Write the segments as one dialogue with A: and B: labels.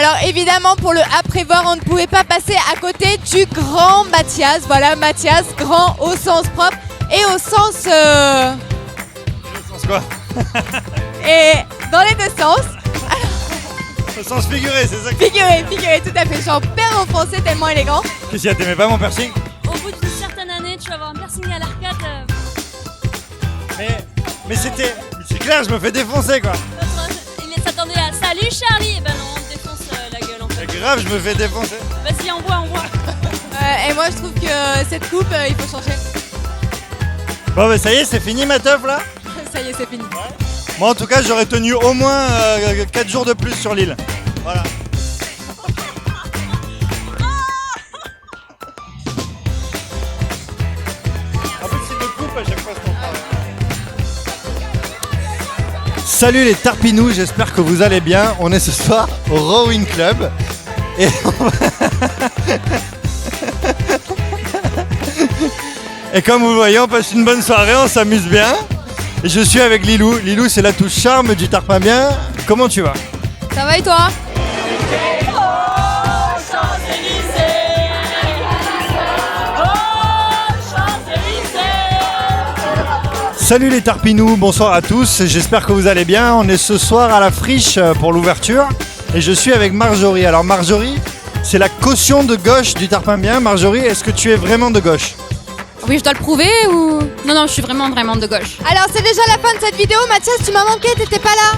A: Alors évidemment, pour le après-voir, on ne pouvait pas passer à côté du grand Mathias. Voilà, Mathias, grand au sens propre et au sens...
B: Au sens quoi?
A: Et dans les deux sens.
B: Au sens figuré, c'est ça que...
A: Figuré, tout à fait. J'en perds en français tellement élégant.
B: Qu'est-ce qu'il y a, t'aimais pas mon piercing?
C: Au bout d'une certaine année, tu vas avoir un piercing à l'arcade.
B: Mais c'était... C'est clair, je me fais défoncer quoi.
C: Il s'attendait à salut Charlie. Et ben non, on te défonce la gueule en fait.
B: C'est grave, je me fais défoncer.
C: Vas-y, envoie.
A: Et moi, je trouve que cette coupe, il faut changer.
B: Bon bah ça y est, c'est fini ma teuf là?
A: Ça y est, c'est fini.
B: Moi en tout cas, j'aurais tenu au moins 4 jours de plus sur l'île. Voilà. En plus, il me coupe à chaque fois ce qu'on parle. Salut les Tarpinous, j'espère que vous allez bien. On est ce soir au Rowing Club. Et Et comme vous le voyez, on passe une bonne soirée, on s'amuse bien. Et je suis avec Lilou. Lilou, c'est la touche charme du Tarpin Bien. Comment tu vas?
A: Ça va et toi?
B: Salut les Tarpinous, bonsoir à tous, j'espère que vous allez bien. On est ce soir à la Friche pour l'ouverture et je suis avec Marjorie. Alors Marjorie, c'est la caution de gauche du Tarpin Bien. Marjorie, est-ce que tu es vraiment de gauche?
D: Oui, je dois le prouver ou... Non, je suis vraiment de gauche.
A: Alors c'est déjà la fin de cette vidéo. Mathias, tu m'as manqué, t'étais pas là.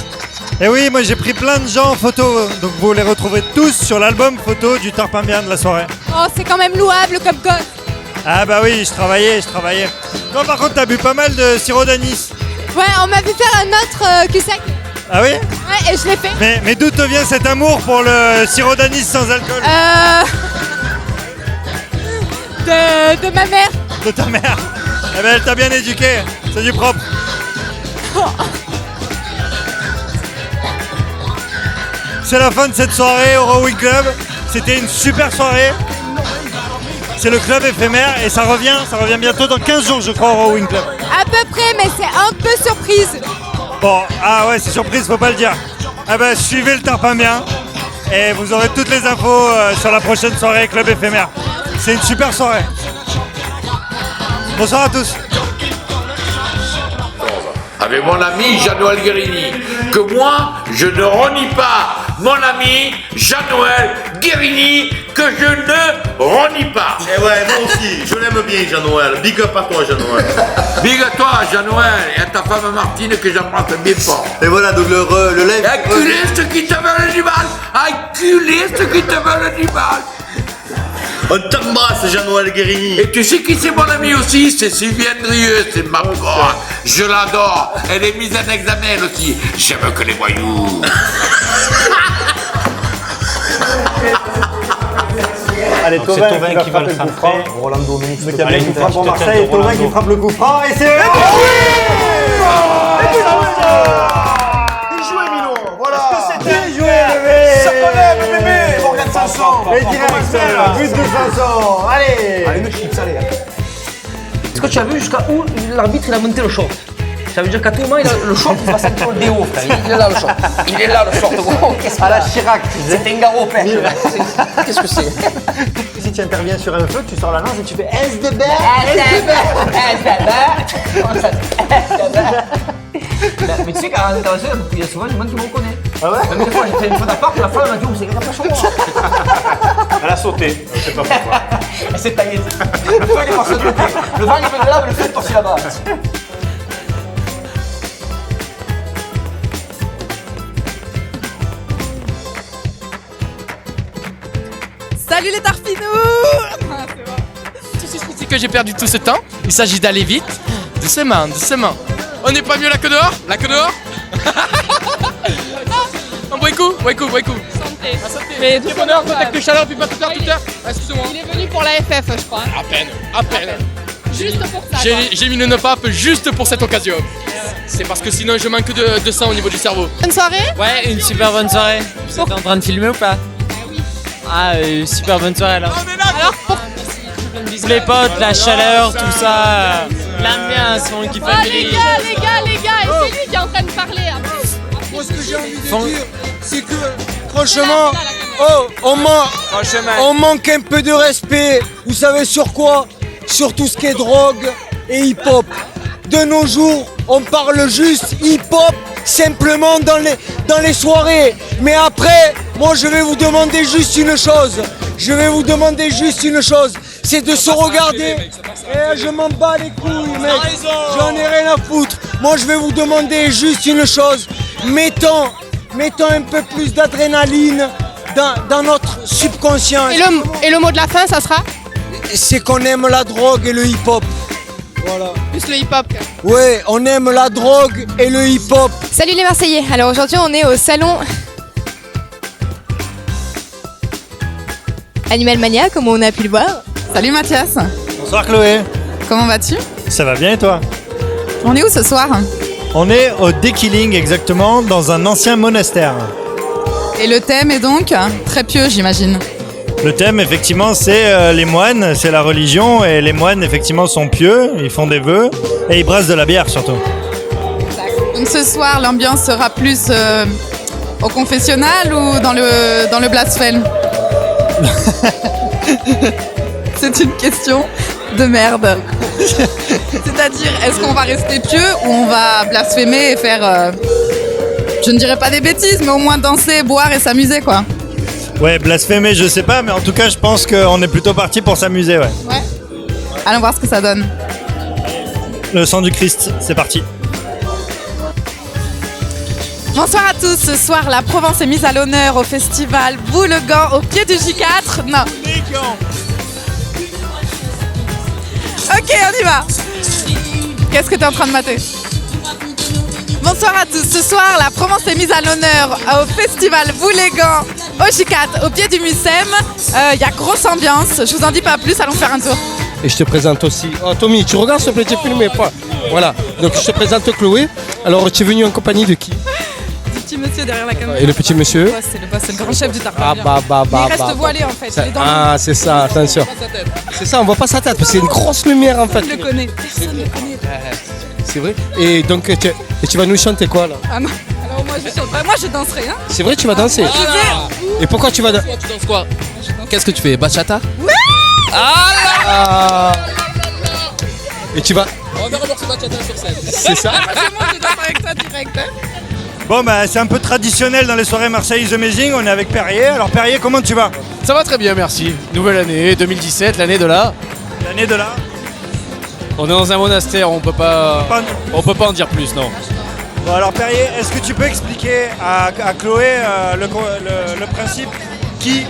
B: Et oui, moi j'ai pris plein de gens en photo, donc vous les retrouvez tous sur l'album photo du Tarpin Bien de la soirée.
A: Oh, c'est quand même louable comme gosse.
B: Ah bah oui, je travaillais. Toi par contre, t'as bu pas mal de sirop d'anis.
A: Ouais, on m'a vu faire un autre cul-sec.
B: Ah oui?
A: Ouais, et je l'ai fait.
B: Mais d'où te vient cet amour pour le sirop d'anis sans alcool?
A: De ma mère.
B: De ta mère. Eh ben elle t'a bien éduqué, c'est du propre. C'est la fin de cette soirée au Rowing Club. C'était une super soirée. C'est le club éphémère et ça revient bientôt dans 15 jours je crois au Rowing Club.
A: À peu près, mais c'est un peu surprise.
B: Bon, ah ouais, c'est surprise, faut pas le dire. Ah ben suivez le Tarpin Bien et vous aurez toutes les infos sur la prochaine soirée club éphémère. C'est une super soirée. Bonsoir à tous.
E: Avec mon ami Jean-Noël Guérini, que moi, je ne renie pas mon ami Jean-Noël Guérini, que je ne renie pas.
F: Eh ouais, moi aussi, je l'aime bien Jean-Noël. Big up à toi Jean-Noël.
E: Big à toi Jean-Noël et à ta femme Martine que j'embrasse bien fort.
F: Et voilà, donc le live...
E: Acculé ceux qui te veulent du mal. Acculé ceux qui te veulent du mal.
F: On t'embrasse Jean-Noël Guérini.
E: Et tu sais qui c'est mon ami aussi? C'est Sylviane Drieux, c'est ma pote. Je l'adore. Elle est mise en examen aussi. J'aime que les voyous.
B: Allez,
G: c'est Thauvin qui va le centrer.
F: Rolando Menix.
B: Le Cameroun qui frappe pour Marseille et Thauvin qui frappe le coup franc et c'est...
F: Bien joué Milo. Voilà.
B: Bien joué bébé.
F: Ça connaît bébé. Morgan Sanson.
B: Et directeur, but de Sanson. Allez.
F: Allez, une chips, allez.
G: Est-ce que tu as vu jusqu'à où l'arbitre il a monté le short? Ça veut dire qu'à tout moment, le short il va sentir le déo, frère. Il est là le short. Il est là le short, gros. Qu'est-ce
B: À la Chirac, tu sais.
G: C'est un garrot pêche. Qu'est-ce que c'est?
B: Si tu interviens sur un feu, tu sors la lance et tu fais S de berre.
G: Mais tu sais qu'à l'intervention, il y a souvent du monde qui me reconnaît.
B: Ah ouais?
G: Même des fois, j'ai fait une faute d'appart, la femme m'a dit, oh, c'est pas chaud, moi.
F: Elle a sauté, je sais pas pourquoi.
G: Elle s'est taillée. Le feu, il est passé de côté. Le vent, il fait de là, mais le feu, il est passé là-bas.
A: Salut les Tarpinous.
H: C'est que j'ai perdu tout ce temps. Il s'agit d'aller vite. Doucement. On n'est pas mieux là que dehors? Là que dehors? Un bon coup.
D: Santé.
H: Mais du bonheur, contact de chaleur, puis pas tout à l'heure. Excusez-moi.
A: Il est venu pour la FF, je crois.
H: À peine.
A: Juste pour ça.
H: J'ai mis une pape juste pour cette occasion. C'est parce que sinon je manque de sang au niveau du cerveau.
A: Bonne soirée.
I: Ouais, une super bonne soirée. Vous êtes en train de filmer ou pas? Ah, super bonne soirée alors.
A: Alors,
I: Tous les potes, la chaleur, tout ça. L'ambiance, on kiffe
A: oh, les gars, et c'est lui qui est en train de parler.
J: Moi, ce que j'ai envie de dire, c'est que, franchement, Oh, on manque un peu de respect. Vous savez sur quoi? Sur tout ce qui est drogue et hip-hop. De nos jours, on parle juste hip-hop simplement dans les soirées. Mais après, moi je vais vous demander juste une chose. C'est de se regarder. Je m'en bats les couilles, mec. J'en ai rien à foutre. Moi je vais vous demander juste une chose. Mettons un peu plus d'adrénaline dans notre subconscient.
D: Et le mot de la fin, ça sera
J: C'est qu'on aime la drogue et le hip-hop. Voilà.
D: plus le hip-hop.
J: Ouais, on aime la drogue et le hip-hop.
A: Salut les Marseillais. Alors aujourd'hui, on est au salon Animal Mania, comme on a pu le voir.
K: Salut Mathias,
B: Bonsoir Chloé.
K: comment vas-tu?
B: Ça va bien et toi?
K: On est où ce soir?
B: On est au Dekilling exactement, dans un ancien monastère.
K: Et le thème est donc très pieux, j'imagine.
B: Le thème, effectivement, c'est les moines, c'est la religion, et les moines, effectivement, sont pieux, ils font des vœux, et ils brassent de la bière, surtout.
K: Donc ce soir, l'ambiance sera plus au confessionnal ou dans le blasphème? C'est une question de merde. C'est-à-dire, est-ce qu'on va rester pieux ou on va blasphémer et faire, je ne dirais pas des bêtises, mais au moins danser, boire et s'amuser, quoi.
B: Ouais, blasphémer, je sais pas, mais en tout cas, je pense qu'on est plutôt parti pour s'amuser, ouais.
K: Ouais. Allons voir ce que ça donne.
B: Le sang du Christ, c'est parti.
K: Bonsoir à tous. Ce soir, la Provence est mise à l'honneur au festival Boulegan au pied du J4. Non. Ok, on y va. Qu'est-ce que tu es en train de mater? Bonsoir à tous. Ce soir, la Provence est mise à l'honneur au festival Boulegan au J4 au pied du Mucem. Il y a grosse ambiance. Je vous en dis pas plus. Allons faire un tour.
J: Et je te présente aussi. Oh Tommy, tu regardes s'il te plaît, tu filmes pas. Voilà. Donc je te présente Chloé. Alors tu es venu en compagnie de qui?
K: Du petit monsieur derrière la caméra.
J: Et le petit monsieur?
K: C'est le boss, c'est le grand chef du tarpin.
J: Il
K: reste voilé en fait.
J: Ça-
K: Il est dans
J: Ah, c'est ça, attention. C'est ça, on voit pas sa tête, parce que c'est une grosse lumière en fait.
K: le... le connaît. Personne ne le connaît.
J: C'est vrai. Et donc, tu vas nous chanter quoi là?
K: Ah non. Alors moi je chante pas. Moi je danserai. Hein.
J: C'est vrai, tu vas danser? Et pourquoi tu vas danser?
H: Tu danses quoi? Qu'est-ce que tu fais? Bachata?
J: Et tu vas.
H: On va remorcer Bachata sur scène.
J: C'est ça?
K: C'est moi je danse avec toi direct. Hein.
B: Bon, bah, c'est un peu traditionnel dans les soirées Marseille is Amazing, on est avec Perrier. Alors Perrier, comment tu vas?
H: Ça va très bien, merci. Nouvelle année, 2017, l'année de là.
B: L'année de là?
H: On est dans un monastère, on peut pas en dire plus, non.
B: Bon, alors Perrier, est-ce que tu peux expliquer à Chloé le principe qui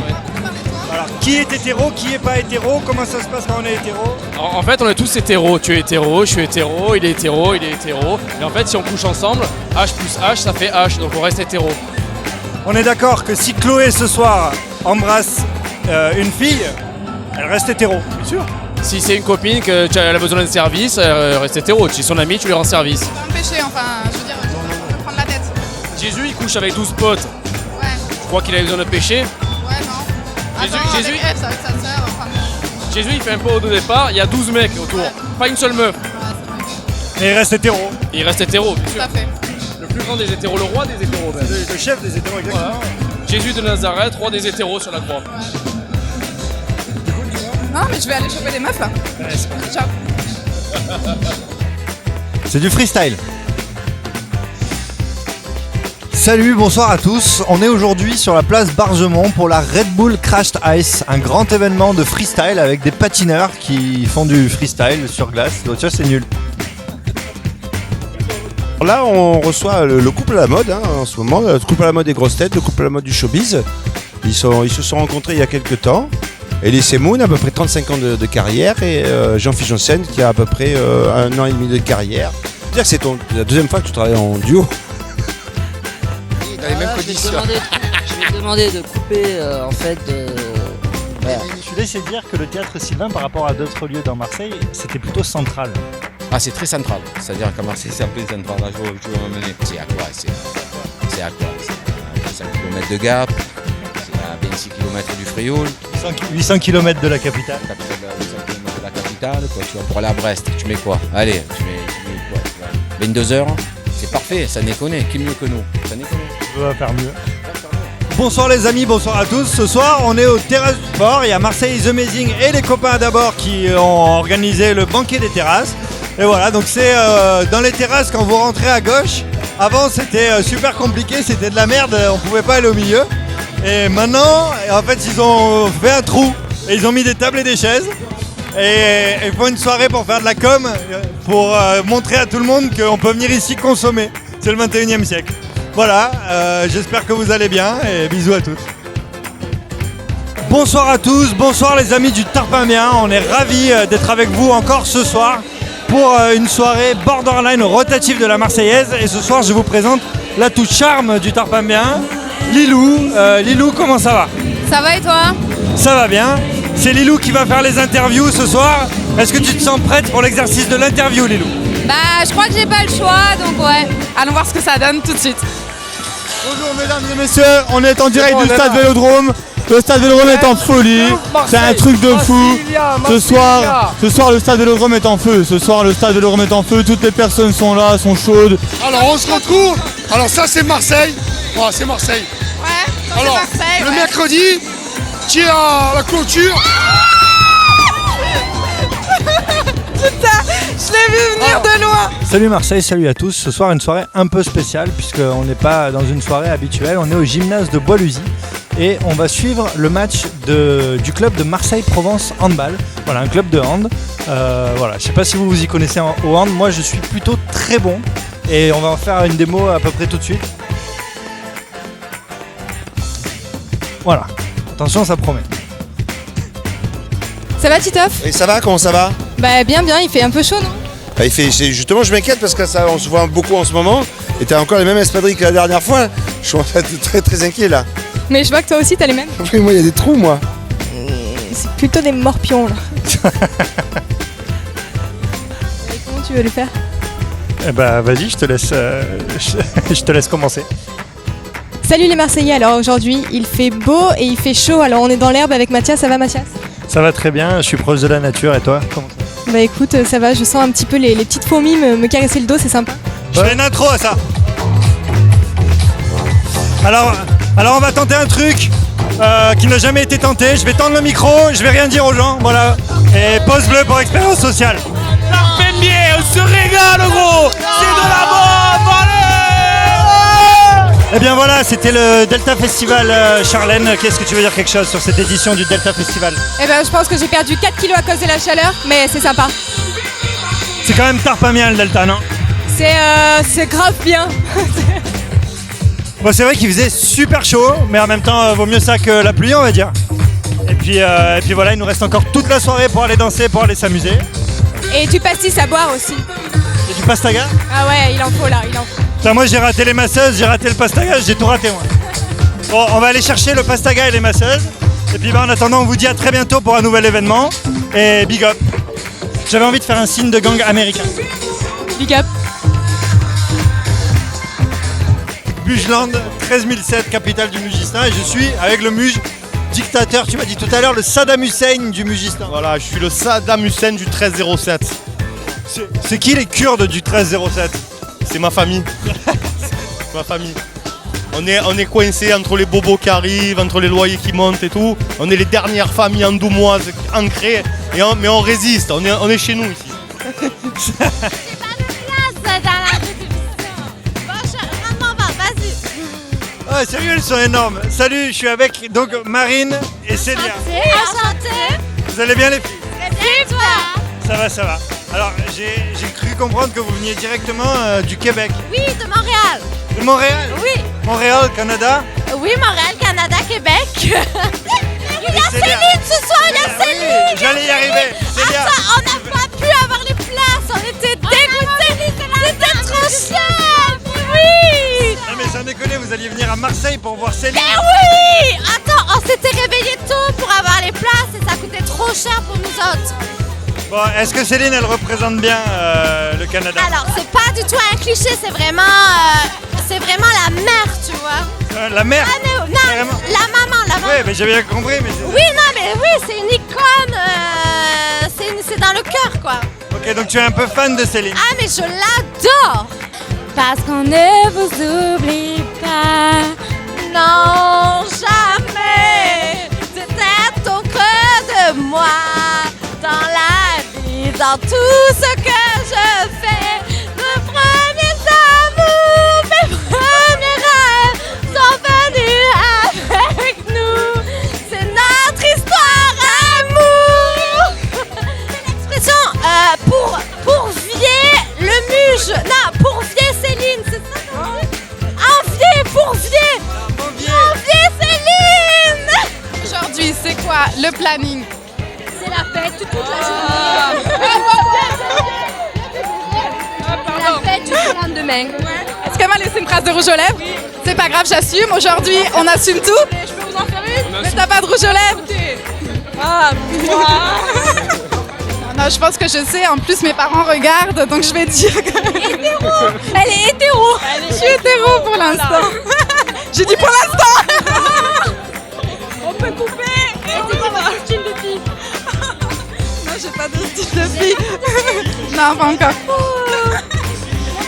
B: est hétéro, qui est pas hétéro, comment ça se passe quand on est hétéro?
H: En fait, on est tous hétéros. Tu es hétéro, je suis hétéro, il est hétéro, il est hétéro. Et en fait, si on couche ensemble, H plus H, ça fait H, donc on reste hétéro.
B: On est d'accord que si Chloé ce soir embrasse une fille, elle reste hétéro.
H: Bien sûr. Si c'est une copine qu'elle a besoin de service, elle reste hétéro. Si c'est son ami, tu lui rends service.
K: C'est pas me pécher, enfin, je veux dire, je peux prendre la tête.
H: Jésus, il couche avec 12 potes.
K: Ouais,
H: Tu crois qu'il a besoin de pécher?
K: ouais, non.
H: Jésus-
K: Attends,
H: Jésus-
K: avec Ève, avec sa sœur, enfin.
H: Jésus, il fait un pot au départ, il y a 12 mecs autour. Pas une seule meuf.
B: Mais il reste hétéro.
H: Et il reste hétéro, bien
K: Tout
H: sûr.
K: à fait.
H: Le plus grand des hétéros, le roi des hétéros. même.
B: Le chef des hétéros, exactement.
H: Voilà. Jésus de Nazareth, roi des hétéros sur la croix.
K: Non, mais je vais aller choper des meufs là. Ciao.
B: C'est du freestyle. Salut, bonsoir à tous. On est aujourd'hui sur la place Bargemont pour la Red Bull Crashed Ice, un grand événement de freestyle avec des patineurs qui font du freestyle sur glace. Donc, tu vois, c'est nul.
L: Là, on reçoit le couple à la mode en ce moment, le couple à la mode des grosses têtes, le couple à la mode du showbiz. Ils se sont rencontrés il y a quelques temps. Elise Moon a à peu près 35 ans de carrière et Jean-Philippe Janssen qui a à peu près 1 an et demi de carrière. C'est-à-dire que c'est la deuxième fois que tu travailles en duo. Dans les mêmes conditions.
G: Je vais te demander de couper en fait. Voilà.
B: Je voulais essayer de dire que le théâtre Sylvain, par rapport à d'autres lieux dans Marseille, c'était plutôt central.
M: Ah, c'est très central. C'est-à-dire qu'à Marseille, c'est un peu central. Là, je vais m'emmener. C'est à quoi? C'est à quoi? C'est à 5 km de Gap, c'est à 26 km du Frioul.
B: 800 km de la capitale.
M: 800 km de la capitale, quoi. Tu vas pour aller à Brest, tu mets quoi? Allez, tu mets quoi? 22 heures, c'est parfait, ça déconne. Qui mieux que nous? Ça déconne.
B: On va faire mieux. Bonsoir les amis, bonsoir à tous. Ce soir, on est au Terrasse du Sport. Il y a Marseille is Amazing et les copains d'abord qui ont organisé le banquet des terrasses. Et voilà, donc c'est dans les terrasses quand vous rentrez à gauche. Avant, c'était super compliqué, c'était de la merde, on pouvait pas aller au milieu. Et maintenant, en fait, ils ont fait un trou et ils ont mis des tables et des chaises. Et ils font une soirée pour faire de la com, pour montrer à tout le monde qu'on peut venir ici consommer. C'est le 21e siècle. Voilà, j'espère que vous allez bien et bisous à tous. Bonsoir à tous, bonsoir les amis du Tarpin-Bien. On est ravis d'être avec vous encore ce soir pour une soirée borderline rotative de la Marseillaise. Et ce soir, je vous présente la touche charme du Tarpin-Bien, Lilou. Lilou, comment ça va?
D: Ça va et toi?
B: Ça va bien. C'est Lilou qui va faire les interviews ce soir. Est-ce que tu te sens prête pour l'exercice de l'interview, Lilou?
D: Bah, je crois que j'ai pas le choix, donc ouais.
K: Allons voir ce que ça donne tout de suite.
N: Bonjour mesdames et messieurs, on est en direct du stade Vélodrome. Le stade Vélodrome est en folie, c'est un truc de fou. Ce soir, le stade Vélodrome est en feu. Ce soir, le stade Vélodrome est en feu. Toutes les personnes sont là, sont chaudes.
O: Alors on se retrouve. Alors ça c'est Marseille. Oh, c'est Marseille.
K: Ouais, ça
O: alors,
K: c'est Marseille.
O: le mercredi, qui est à la clôture.
K: Putain, je l'ai vu venir de loin.
B: Salut Marseille, salut à tous. Ce soir, une soirée un peu spéciale puisqu'on n'est pas dans une soirée habituelle. On est au gymnase de Bois-Luzy et on va suivre le match du club de Marseille-Provence Handball. Voilà, un club de hand. Voilà, je sais pas si vous vous y connaissez au hand. Moi, je suis plutôt très bon et on va en faire une démo à peu près tout de suite. Voilà, attention, ça promet.
A: Ça va Titoff?
L: Et ça va, comment ça va?
A: Bah bien, il fait un peu chaud, non?
L: Bah, justement, je m'inquiète parce que ça, on se voit beaucoup en ce moment. Et t'as encore les mêmes espadrilles que la dernière fois. Je suis en fait très très inquiet là.
A: Mais je vois que toi aussi t'as les mêmes.
L: Oui, moi il y a des trous, moi.
A: C'est plutôt des morpions là. Et comment tu veux le faire?
B: Eh bah vas-y, je te laisse commencer.
A: Salut les Marseillais, alors aujourd'hui il fait beau et il fait chaud, alors on est dans l'herbe avec Mathias, ça va Mathias?
B: Ça va très bien, je suis proche de la nature et toi? Comment ça va?
A: Bah écoute, ça va, je sens un petit peu les petites fourmis me caresser le dos, c'est sympa.
B: Je fais une intro à ça. Alors on va tenter un truc qui n'a jamais été tenté. Je vais tendre le micro, je vais rien dire aux gens, voilà. Et pause bleue pour expérience sociale.
N: Tarpin-Bien, on se régale gros. C'est de la bombe, allez.
B: Eh bien voilà, c'était le Delta Festival. Charlène, qu'est-ce que tu veux dire quelque chose sur cette édition du Delta Festival?
A: Eh ben je pense que j'ai perdu 4 kilos à cause de la chaleur, mais c'est sympa.
B: C'est quand même Tarpin-Bien le Delta, non?
A: C'est grave bien.
B: Bon, c'est vrai qu'il faisait super chaud, mais en même temps, vaut mieux ça que la pluie, on va dire. Et puis voilà, il nous reste encore toute la soirée pour aller danser, pour aller s'amuser.
A: Et du pastis à boire aussi.
B: Et du pastaga?
A: Ah ouais, il en faut là, il en faut.
B: Putain, moi j'ai raté les masseuses, j'ai raté le pastaga, j'ai tout raté moi. Bon, on va aller chercher le pastaga et les masseuses. Et puis en attendant, on vous dit à très bientôt pour un nouvel événement. Et big up. J'avais envie de faire un signe de gang américain.
A: Big up.
B: Mugeland, 13007, capitale du Mugistan. Et je suis avec le Muge dictateur, tu m'as dit tout à l'heure, le Saddam Hussein du Mugistan.
F: Voilà, je suis le Saddam Hussein du 1307.
B: C'est qui les Kurdes du 1307?
F: C'est ma famille. C'est ma famille. On est coincés entre les bobos qui arrivent, entre les loyers qui montent et tout. On est les dernières familles andoumoises ancrées, mais on résiste, on est chez nous ici.
B: Ah, sérieux, elles sont énormes. Salut, je suis avec donc Marine et Célia.
C: Enchantée.
B: Vous allez bien les filles?
C: Très bien, et toi?
B: Ça va. Alors, j'ai cru comprendre que vous veniez directement du Québec.
C: Oui, de Montréal.
B: De Montréal?
C: Oui.
B: Montréal, Canada?
C: Oui, Montréal, Canada, Québec. Il y a
B: Célia.
C: Céline ce soir, il y a Céline.
B: J'allais y arriver. Célia.
C: Attends, on n'a pas pu avoir les places, on était dégoûtés. C'était trop cher. Oui.
B: Non mais sans déconner, vous alliez venir à Marseille pour voir Céline.
C: Mais oui. Attends, on s'était réveillés tôt pour avoir les places et ça coûtait trop cher pour nous autres.
B: Bon, est-ce que Céline, elle représente bien le Canada?
C: Alors, c'est pas du tout un cliché, c'est vraiment la mère, tu vois.
B: La mère?
C: Ah non,
B: Carrément.
C: la maman.
B: Oui, mais j'ai bien compris. Mais
C: oui, non, mais oui, c'est une icône, c'est dans le cœur, quoi.
B: Ok, donc tu es un peu fan de Céline.
C: Ah, mais je l'adore.
D: Parce qu'on ne vous oublie pas.
C: Non, jamais. C'était au creux de moi. Dans la vie, dans tout ce que je fais. Nos premiers amours, mes premiers rêves sont venus avec nous. C'est notre histoire amour. C'est l'expression pour vier le muge. Non, pour vier Céline, c'est ça qu'on dit? Envier, pour vier. Envier Céline.
K: Aujourd'hui, c'est quoi le planning?
C: C'est la fête toute la journée. La fête jusqu'au lendemain.
K: Est-ce qu'elle m'a laissé une trace de rouge aux lèvres? C'est pas grave, j'assume. Aujourd'hui, on assume tout.
C: Je peux vous en faire une?
K: Mais t'as pas de rouge aux lèvres?
C: Ah,
K: Non, je pense que je sais. En plus, mes parents regardent, donc je vais dire que...
C: Hétéro. Elle est hétéro.
K: Je suis hétéro pour l'instant. J'ai dit pour l'instant.
C: On peut couper. C'est quoi votre style de fille?
K: Non, j'ai pas de style de fille. Non, pas encore.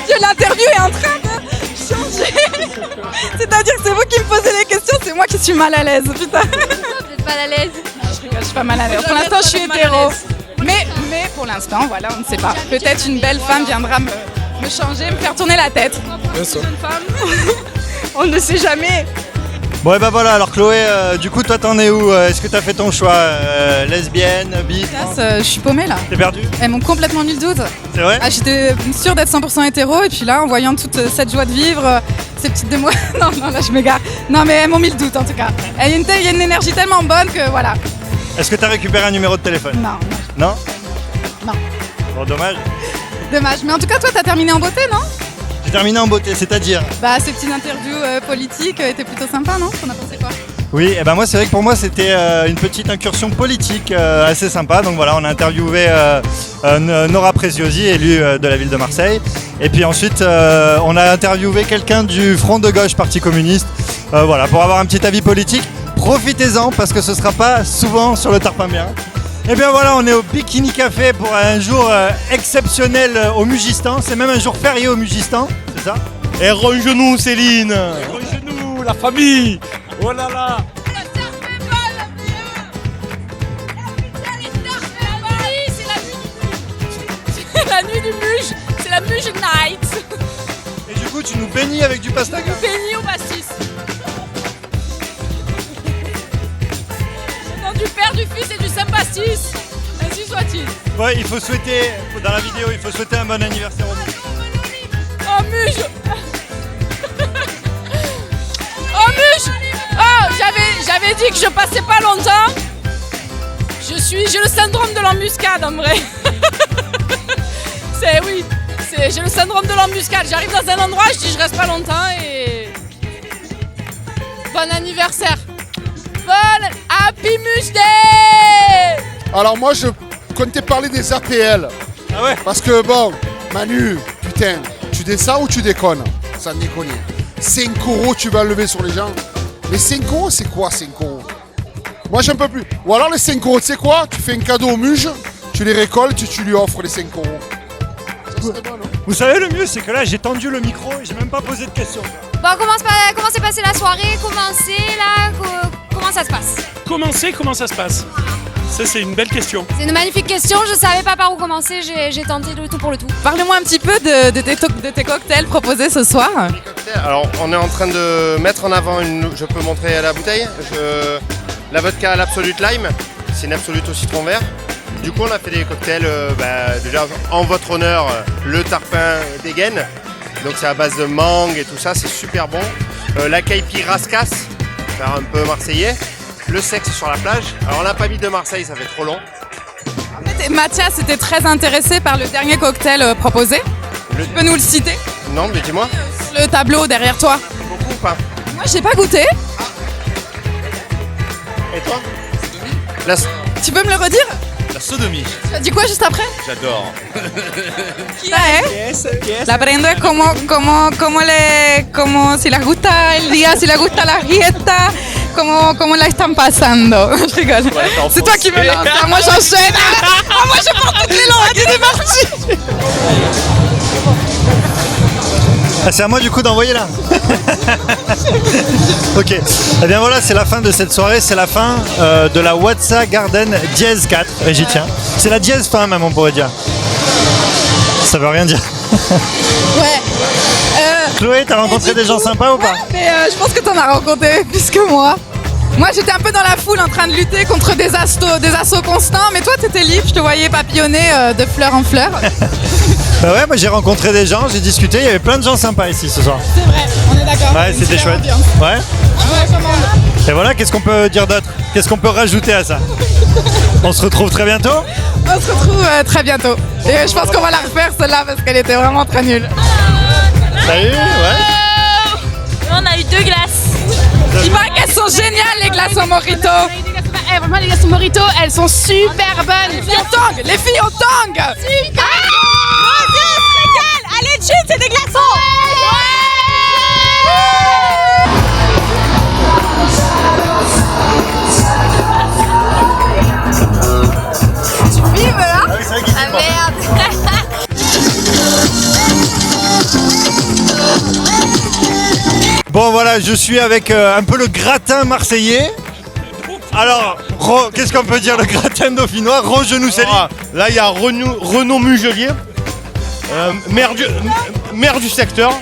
K: Dieu, l'interview est en train de changer. C'est-à-dire que c'est vous qui me posez les questions, c'est moi qui suis mal à l'aise, putain.
C: Vous êtes mal à l'aise?
K: Je rigole, je suis pas mal à l'aise. Pour l'instant, je suis hétéro. Mais pour l'instant, voilà, on ne sait pas. Peut-être une belle femme viendra me changer, me faire tourner la tête.
C: Jeune femme. On ne sait jamais.
B: Bon et ben voilà, alors Chloé, du coup toi t'en es où? Est-ce que t'as fait ton choix? Lesbienne, bi?
K: Je suis paumée là.
B: T'es perdu?
K: Elles m'ont complètement mis le doute.
B: C'est vrai?
K: Ah, j'étais sûre d'être 100% hétéro et puis là, en voyant toute cette joie de vivre, ces petites demoiselles... Non, là je m'égare. Non mais elles m'ont mis le doute en tout cas. Il y a une énergie tellement bonne que voilà.
B: Est-ce que t'as récupéré un numéro de téléphone?
K: Non.
B: Non?
K: Non.
B: Bon, dommage.
K: Dommage. Mais en tout cas, toi, t'as terminé en beauté, non?
B: J'ai terminé en beauté, c'est-à-dire?
K: Bah, ces petites interviews politiques étaient plutôt sympas, non? T'en as pensé quoi?
B: Oui, et ben moi c'est vrai que pour moi c'était une petite incursion politique assez sympa. Donc voilà, on a interviewé Nora Preziosi, élue de la ville de Marseille. Et puis ensuite on a interviewé quelqu'un du Front de gauche Parti communiste. Voilà, pour avoir un petit avis politique. Profitez-en parce que ce sera pas souvent sur le Tarpin-Bien. Et bien voilà, on est au Bikini Café pour un jour exceptionnel au Mugistan. C'est même un jour férié au Mugistan, c'est ça?
F: Et ronge-nous Céline.
H: Ronge-nous, la famille. Oh là là.
D: C'est la nuit du muge. C'est la muge night.
B: Et du coup, tu nous bénis avec du pastaga?
D: Béni au pastis. Au nom du Père, du Fils et du Saint-Pastis. Ainsi soit-il.
B: Ouais, il faut souhaiter, dans la vidéo, il faut souhaiter un bon anniversaire au muge.
D: Oh muge. Oh muge. Oh, j'avais dit que je passais pas longtemps. J'ai le syndrome de l'embuscade en vrai. J'ai le syndrome de l'embuscade. J'arrive dans un endroit, je dis je reste pas longtemps et... Bon anniversaire. Bon Happy Muge Day.
O: Alors moi je comptais parler des APL.
B: Ah ouais?
O: Parce que bon, Manu, putain, tu descends ou tu déconnes? Sans déconner. 5 € tu vas lever sur les gens. Les 5 €, c'est quoi 5 €? Moi j'en peux plus. Ou alors les 5 €, tu sais quoi? Tu fais un cadeau au muge, tu les récoltes, tu lui offres les 5 €. Ça serait bon, non?
B: Vous savez le mieux, c'est que là j'ai tendu le micro et j'ai même pas posé de questions.
D: Bon, comment s'est passée la soirée? Comment ça se passe?
P: Comment ça se passe? Ça c'est une belle question.
D: C'est une magnifique question, je savais pas par où commencer, j'ai tenté le tout pour le tout.
K: Parle-moi un petit peu de tes cocktails proposés ce soir.
Q: Alors on est en train de mettre en avant je peux montrer la bouteille, la vodka à l'Absolute Lime, c'est une Absolute au citron vert. Du coup on a fait des cocktails, déjà en votre honneur, le tarpin dégaine, donc c'est à base de mangue et tout ça, c'est super bon. La caipi rascasse, faire un peu marseillais. Le sexe sur la plage. Alors on n'a pas mis de Marseille, ça fait trop long.
K: En fait, Mathias était très intéressé par le dernier cocktail proposé. Tu peux nous le citer?
Q: Non, mais dis-moi.
K: Le tableau derrière toi.
Q: Beaucoup ou pas?
K: Moi, j'ai pas goûté.
Q: Et toi?
K: Tu peux me le redire?
R: La sodomie.
K: Tu as dit quoi juste après?
R: J'adore.
K: La prendo es como si les gusta el día, si les gusta la fiesta, como la están pasando. Je rigole. C'est toi qui me lances, moi j'enchaîne. Moi je porte toutes les langues, c'est parti.
B: Ah, c'est à moi du coup d'envoyer là. Ok. Eh bien voilà, c'est la fin de cette soirée, c'est la fin de la Watsa Garden Dièse 4. Et j'y tiens. C'est la dièse fin même, on pourrait dire. Ça veut rien dire.
K: Ouais.
B: Chloé, t'as rencontré des gens sympas ou pas?
K: Mais je pense que t'en as rencontré plus que moi. Moi j'étais un peu dans la foule en train de lutter contre des assauts constants, mais toi t'étais libre, je te voyais papillonner de fleur en fleur.
B: Bah ouais, moi j'ai rencontré des gens, j'ai discuté, il y avait plein de gens sympas ici ce soir.
K: C'est vrai, on est d'accord.
B: Ouais, c'était chouette. Ouais. Et voilà, qu'est-ce qu'on peut dire d'autre? Qu'est-ce qu'on peut rajouter à ça? On se retrouve très bientôt?
K: On se retrouve très bientôt. Et je pense qu'on va la refaire celle-là parce qu'elle était vraiment très nulle.
B: Salut, ouais.
C: On a eu 2 glaces.
K: Il paraît qu'elles sont géniales les glaces au mojito.
D: Vraiment les glaces au mojito, elles sont super bonnes.
K: Les filles au tang, les filles au tang.
C: Super. Mon Dieu, on se régale. Allez, dessus, c'est des glaçons.
K: Tu filmes là?
C: Ah merde.
B: Bon voilà, je suis avec un peu le gratin marseillais. Alors, qu'est-ce qu'on peut dire, le gratin dauphinois? Genou Céline.
F: Là, il y a Renaud Mugelier, maire du secteur.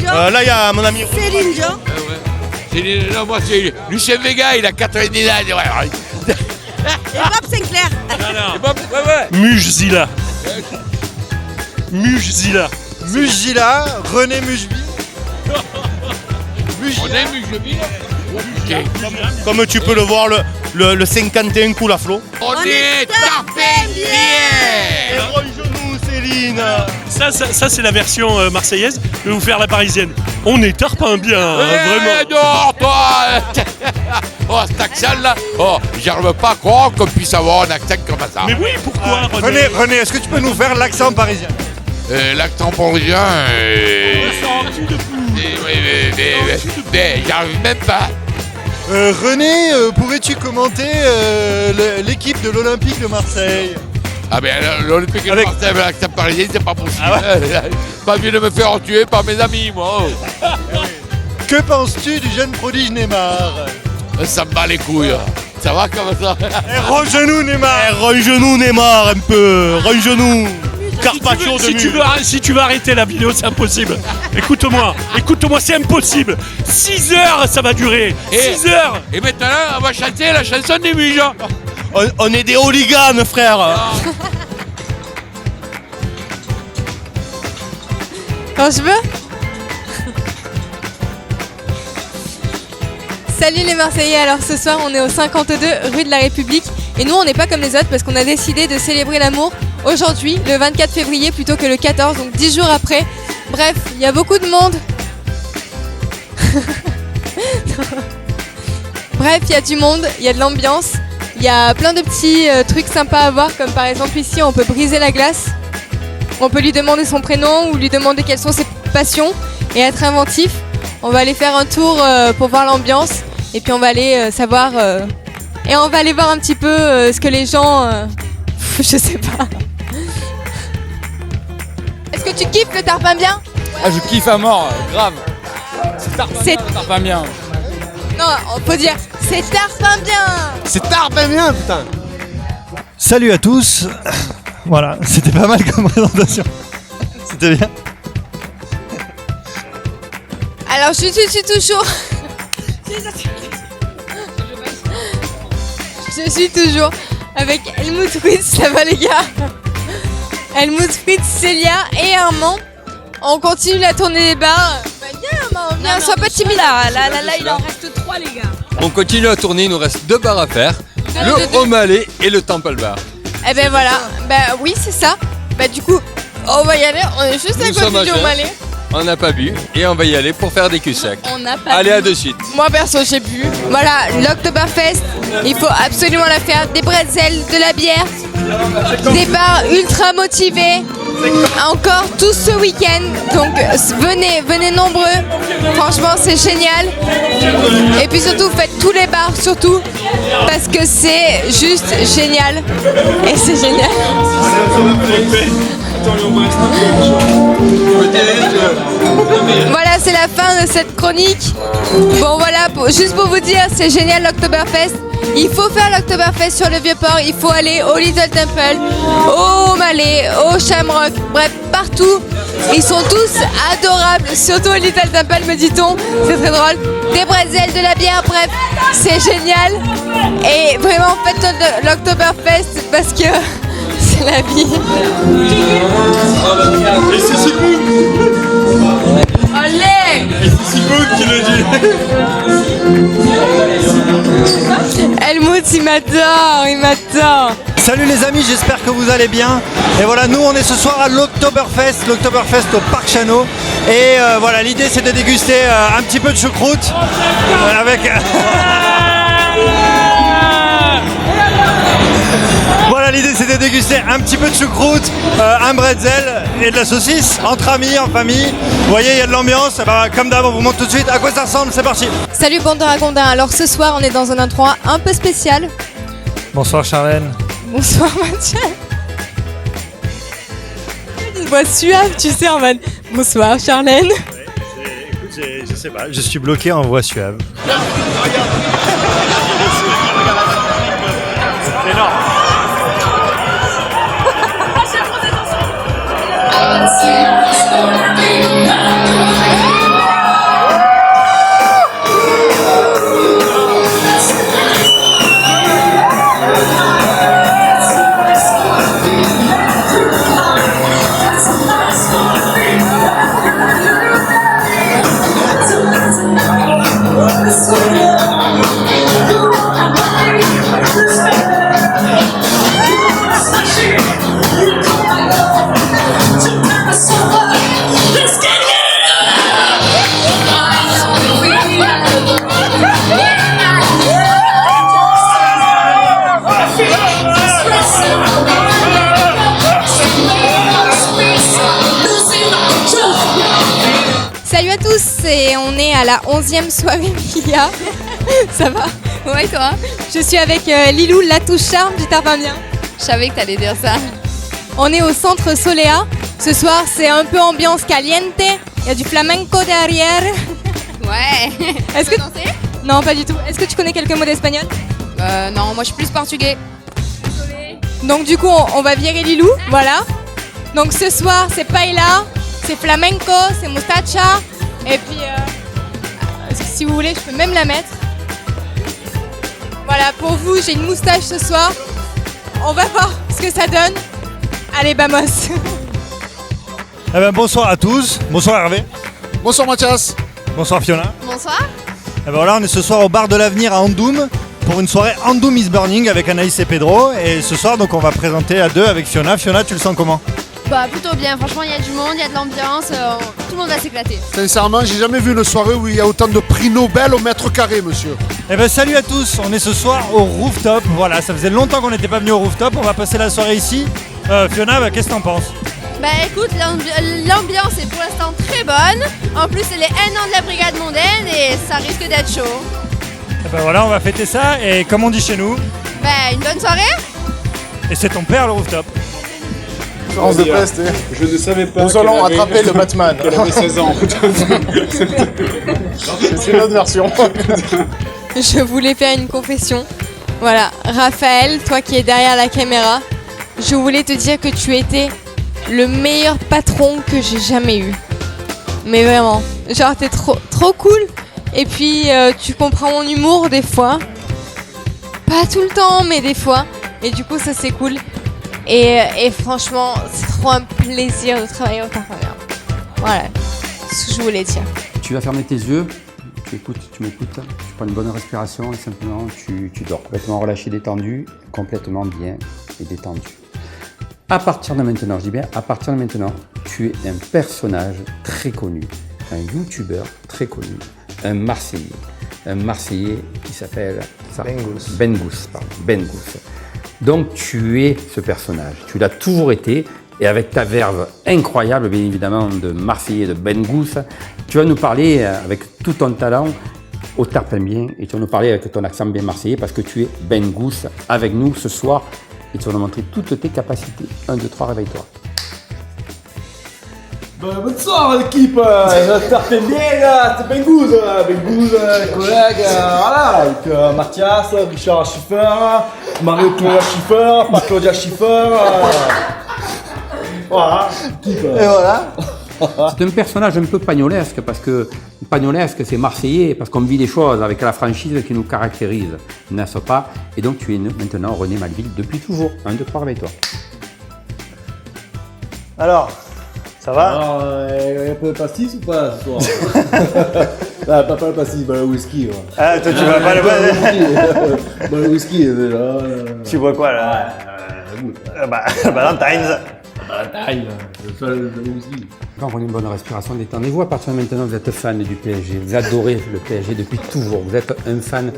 F: Là, il y a mon ami
C: Céline Dion.
E: Non, moi, c'est Lucien Vega, il a 90 ans.
C: Et Bob Sinclair.
P: Mujzila. Mujzila.
B: Mujzila, René Mujbi.
E: René Mujbi.
F: Comme tu peux le voir, le 51 coule à flot.
E: On est tarpé bien.
F: Genou Céline.
P: Ça c'est la version marseillaise. Je vais vous faire la parisienne. On est tarpin bien, vraiment.
E: Non, toi. Oh, cet accent-là. Oh, j'arrive pas à croire qu'on puisse avoir un accent comme ça.
P: Mais oui, pourquoi,
B: René, est-ce que tu peux nous faire l'accent parisien?
E: L'accent parisien. Mais j'arrive même pas.
B: René, pourrais-tu commenter l'équipe de l'Olympique de Marseille?
E: Ah ben l'Olympique de Marseille avec l'accent parisien, c'est pas possible.
B: Ah ouais.
E: Pas mieux de me faire tuer par mes amis, moi.
B: Que penses-tu du jeune prodige Neymar?
E: Ça me bat les couilles. Ça va comme ça?
B: Range-nous Neymar.
F: Range-nous Neymar un peu. Range-nous. Carpaccio de
P: si tu veux arrêter la vidéo, c'est impossible. Écoute-moi, c'est impossible. 6 heures, ça va durer. 6 heures.
E: Et maintenant, on va chanter la chanson des Muges.
F: On est des hooligans, frère.
A: Quand je veux. Salut les Marseillais, alors ce soir on est au 52 rue de la République et nous on n'est pas comme les autres parce qu'on a décidé de célébrer l'amour aujourd'hui, le 24 février plutôt que le 14, donc 10 jours après. Bref, il y a beaucoup de monde. Bref, il y a du monde, il y a de l'ambiance, il y a plein de petits trucs sympas à voir, comme par exemple ici on peut briser la glace, on peut lui demander son prénom ou lui demander quelles sont ses passions et être inventif. On va aller faire un tour pour voir l'ambiance et puis on va aller savoir et on va aller voir un petit peu ce que les gens je sais pas. Est-ce que tu kiffes le tarpin bien?
I: Ah, je kiffe à mort, grave. C'est tarpin bien.
A: Non, on peut dire c'est tarpin bien.
J: C'est tarpin bien, putain.
B: Salut à tous. Voilà, c'était pas mal comme présentation. C'était bien.
A: Alors je suis toujours je suis toujours avec Helmut Fritz, ça va les gars? Helmut Fritz, Célia et Armand. On continue la tournée des bars. Viens Armand, viens, sois pas timide.
C: Là, il en reste 3 les gars.
I: On continue la tournée, il nous reste 2 bars à faire. Le O'Malley et le Temple Bar.
A: Eh ben voilà, bah oui c'est ça. Bah du coup, on va y aller, on est juste à côté du O'Malley.
I: On n'a pas bu et on va y aller pour faire des cul-sacs.
A: On n'a pas
I: Allez,
A: bu.
I: à de suite.
A: Moi perso j'ai bu. Voilà, l'Oktoberfest, il faut absolument la faire. Des bretzels, de la bière, des bars ultra motivés. Encore tout ce week-end. Donc venez nombreux. Franchement c'est génial. Et puis surtout faites tous les bars surtout. Parce que c'est juste génial. Et c'est génial. Voilà, c'est la fin de cette chronique. Bon voilà, juste pour vous dire, c'est génial l'Oktoberfest. Il faut faire l'Oktoberfest sur le Vieux-Port, il faut aller au Little Temple, au Malais, au Shamrock, bref, partout. Ils sont tous adorables, surtout au Little Temple, me dit-on, c'est très drôle. Des bretzels, de la bière, bref, c'est génial. Et vraiment, faites l'Oktoberfest parce que c'est la vie.
N: Et c'est Sigmund.
A: Allez.
N: Et c'est Sigmund qui le dit.
A: Helmut, il m'adore.
B: Salut les amis, j'espère que vous allez bien. Et voilà, nous on est ce soir à l'Oktoberfest au Parc Chano. Et voilà, l'idée c'est de déguster un petit peu de choucroute avec... Voilà, l'idée c'est de déguster un petit peu de choucroute, un bretzel et de la saucisse, entre amis, en famille. Vous voyez, il y a de l'ambiance. Bah, comme d'hab, on vous montre tout de suite à quoi ça ressemble, c'est parti.
A: Salut bande de ragondins, alors ce soir on est dans un endroit un peu spécial.
B: Bonsoir Charlène.
A: Bonsoir Mathieu. Une voix suave, tu sais, en mode bonsoir Charlène.
B: Écoute, je sais pas, je suis bloqué en voix suave. C'est énorme.
A: Salut à tous, et on est à la 11e soirée Mia. Ça va? Ouais, toi? Je suis avec Lilou, la touche charme, j'espère pas bien. Je savais que t'allais dire ça. On est au centre Solea. Ce soir, c'est un peu ambiance caliente. Il y a du flamenco derrière. Ouais. Est-ce que danser? Non, pas du tout. Est-ce que tu connais quelques mots d'espagnol? Non, moi je suis plus portugais. Donc du coup, on va virer Lilou, voilà. Donc ce soir, c'est paella, c'est flamenco, c'est mustacha. Et puis, si vous voulez, je peux même la mettre. Voilà, pour vous, j'ai une moustache ce soir. On va voir ce que ça donne. Allez, vamos.
B: Eh ben, bonsoir à tous. Bonsoir Hervé.
O: Bonsoir Mathias.
B: Bonsoir Fiona.
C: Bonsoir.
B: Et ben voilà, on est ce soir au bar de l'Avenir à Andoum pour une soirée Andoum is Burning avec Anaïs et Pedro. Et ce soir, donc, on va présenter à deux avec Fiona. Fiona, tu le sens comment?
C: Bah plutôt bien, franchement il y a du monde, il y a de l'ambiance, tout le monde va s'éclater.
O: Sincèrement, j'ai jamais vu une soirée où il y a autant de prix Nobel au mètre carré, monsieur.
B: Eh ben salut à tous, on est ce soir au rooftop. Voilà, ça faisait longtemps qu'on n'était pas venu au rooftop. On va passer la soirée ici. Fiona, qu'est-ce que t'en penses?
C: Bah écoute, l'ambiance est pour l'instant très bonne. En plus c'est les 1 an de la brigade mondaine et ça risque d'être chaud.
B: Eh ben voilà, on va fêter ça. Et comme on dit chez nous,
C: Bah une bonne soirée.
B: et c'est ton père le rooftop.
R: Conférence de presse, je ne savais pas. Nous allons attraper le Batman. Elle avait 16 ans. C'est une autre version.
A: Je voulais faire une confession. Voilà, Raphaël, toi qui es derrière la caméra, je voulais te dire que tu étais le meilleur patron que j'ai jamais eu. Mais vraiment, genre t'es trop cool. Et puis tu comprends mon humour des fois. Pas tout le temps, mais des fois. Et du coup ça c'est cool. Et franchement, c'est trop un plaisir de travailler au Tarpamien. Voilà, ce que je voulais dire.
S: Tu vas fermer tes yeux, tu m'écoutes, tu prends une bonne respiration et simplement tu dors complètement relâché, détendu, complètement bien et détendu. À partir de maintenant, je dis bien à partir de maintenant, tu es un personnage très connu, un youtubeur très connu, un Marseillais qui s'appelle Ben Gous. Donc tu es ce personnage, tu l'as toujours été, et avec ta verve incroyable, bien évidemment, de Marseillais, de Ben Gous, tu vas nous parler avec tout ton talent au Tarpamien, et tu vas nous parler avec ton accent bien marseillais, parce que tu es Ben Gous avec nous ce soir, et tu vas nous montrer toutes tes capacités. 1, 2, 3, réveille-toi.
R: Bonsoir l'équipe, j'espère que t'es bien là, c'est Bengouz, collègues, voilà, avec Mathias, Richard Schiffer, Mario-Claudia Schiffer, pas Claudia Schiffer, voilà, équipe.
B: Et voilà.
S: C'est un personnage un peu pagnolesque, parce que pagnolesque c'est marseillais, parce qu'on vit des choses avec la franchise qui nous caractérise, n'est-ce pas? Et donc tu es maintenant René Malville depuis toujours. 1, 2, 3, réveille-toi.
B: Alors, ça va?
R: Alors, un peu de pastis ou pas ce soir? Ah, pas le pastis, le whisky. Ouais.
B: Ah, toi tu vas pas le boire?
R: Le whisky, là.
B: Tu bois quoi là? Valentine's.
R: Le whisky.
S: Quand vous prenez une bonne respiration, détendez-vous. À partir de maintenant, vous êtes fan du PSG. Vous adorez le PSG depuis toujours. Vous êtes un fan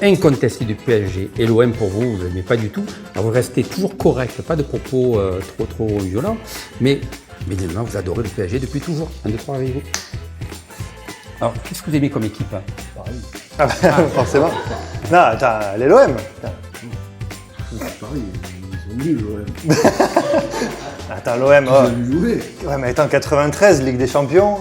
S: incontesté du PSG. Et l'OM pour vous, vous n'aimez pas du tout. Alors vous restez toujours correct, pas de propos trop violents. Mais évidemment, vous adorez le PSG depuis toujours. 1, 2, 3, réveillez-vous. Alors, qu'est-ce que vous aimez comme équipe?
B: Paris. Forcément. Non, attends, les l'OM.
R: Paris, ils sont nuls, l'OM.
B: Attends, l'OM, ouais, mais attends, 93, Ligue des Champions.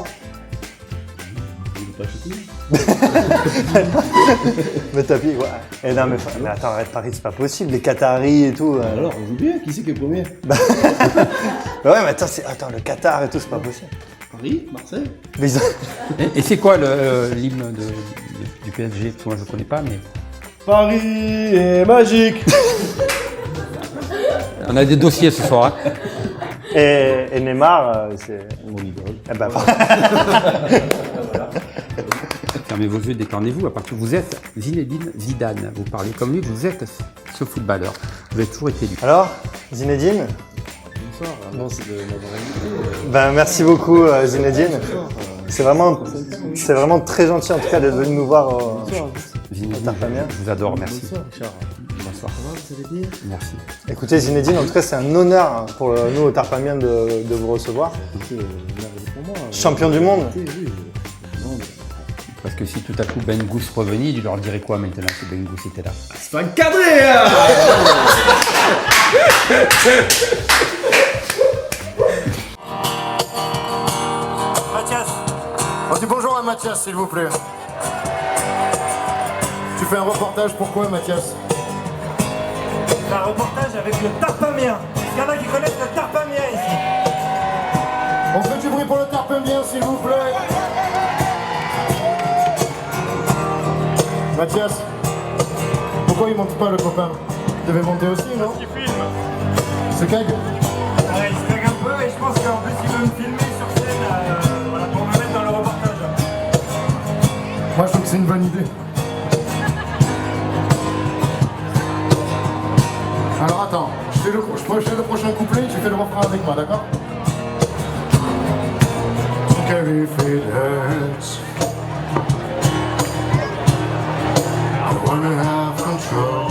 B: Mais tapis, ouais. Et non, mais attends, arrête Paris, c'est pas possible, les Qataris et tout.
R: Alors, on joue bien, qui c'est qui est premier?
B: Ouais, mais attends, le Qatar et tout, c'est pas possible.
R: Paris, Marseille.
S: Et c'est quoi l'hymne du PSG? Parce que moi je ne connais pas, mais...
R: Paris est magique.
S: On a des dossiers ce soir. Hein.
B: Et Neymar, c'est...
R: Mon idole.
B: Eh ben,
S: Fermez vos yeux, détendez-vous. À partir vous êtes Zinedine Zidane. Vous parlez comme lui, vous êtes ce footballeur. Vous avez toujours été lui.
B: Alors, Zinedine?
R: Bonsoir, merci de m'avoir invité.
B: Ben, merci beaucoup, Zinedine. C'est vraiment très gentil en tout cas d'être venu nous voir au Tarpamien.
S: Je vous adore, merci.
R: Bonsoir, Richard.
S: Bonsoir.
R: Ça va, vous allez bien?
S: Merci.
B: Écoutez, Zinedine, en tout cas, c'est un honneur pour nous au Tarpamien de vous recevoir. Champion du monde.
S: Parce que si tout à coup Ben Gous revenait, tu leur dirais quoi maintenant que Ben Gous était là?
R: C'est pas encadré hein.
J: Mathias, on dit bonjour à Mathias s'il vous plaît. Tu fais un reportage, pourquoi Mathias?
T: Un reportage avec le Tarpamien. Il y en a qui connaissent le Tarpamien ici.
J: On fait du bruit pour le Tarpamien s'il vous plaît. Mathias, pourquoi il monte pas le copain? Il devait monter aussi, non? Il filme. C'est cague?
T: Ouais, il se cague un peu et je pense qu'en plus il veut me filmer sur scène voilà, pour me mettre dans le reportage.
J: Moi je trouve que c'est une bonne idée. Alors attends, je fais le prochain couplet, tu fais le refrain avec moi, d'accord? Carry feelings. I wanna have control.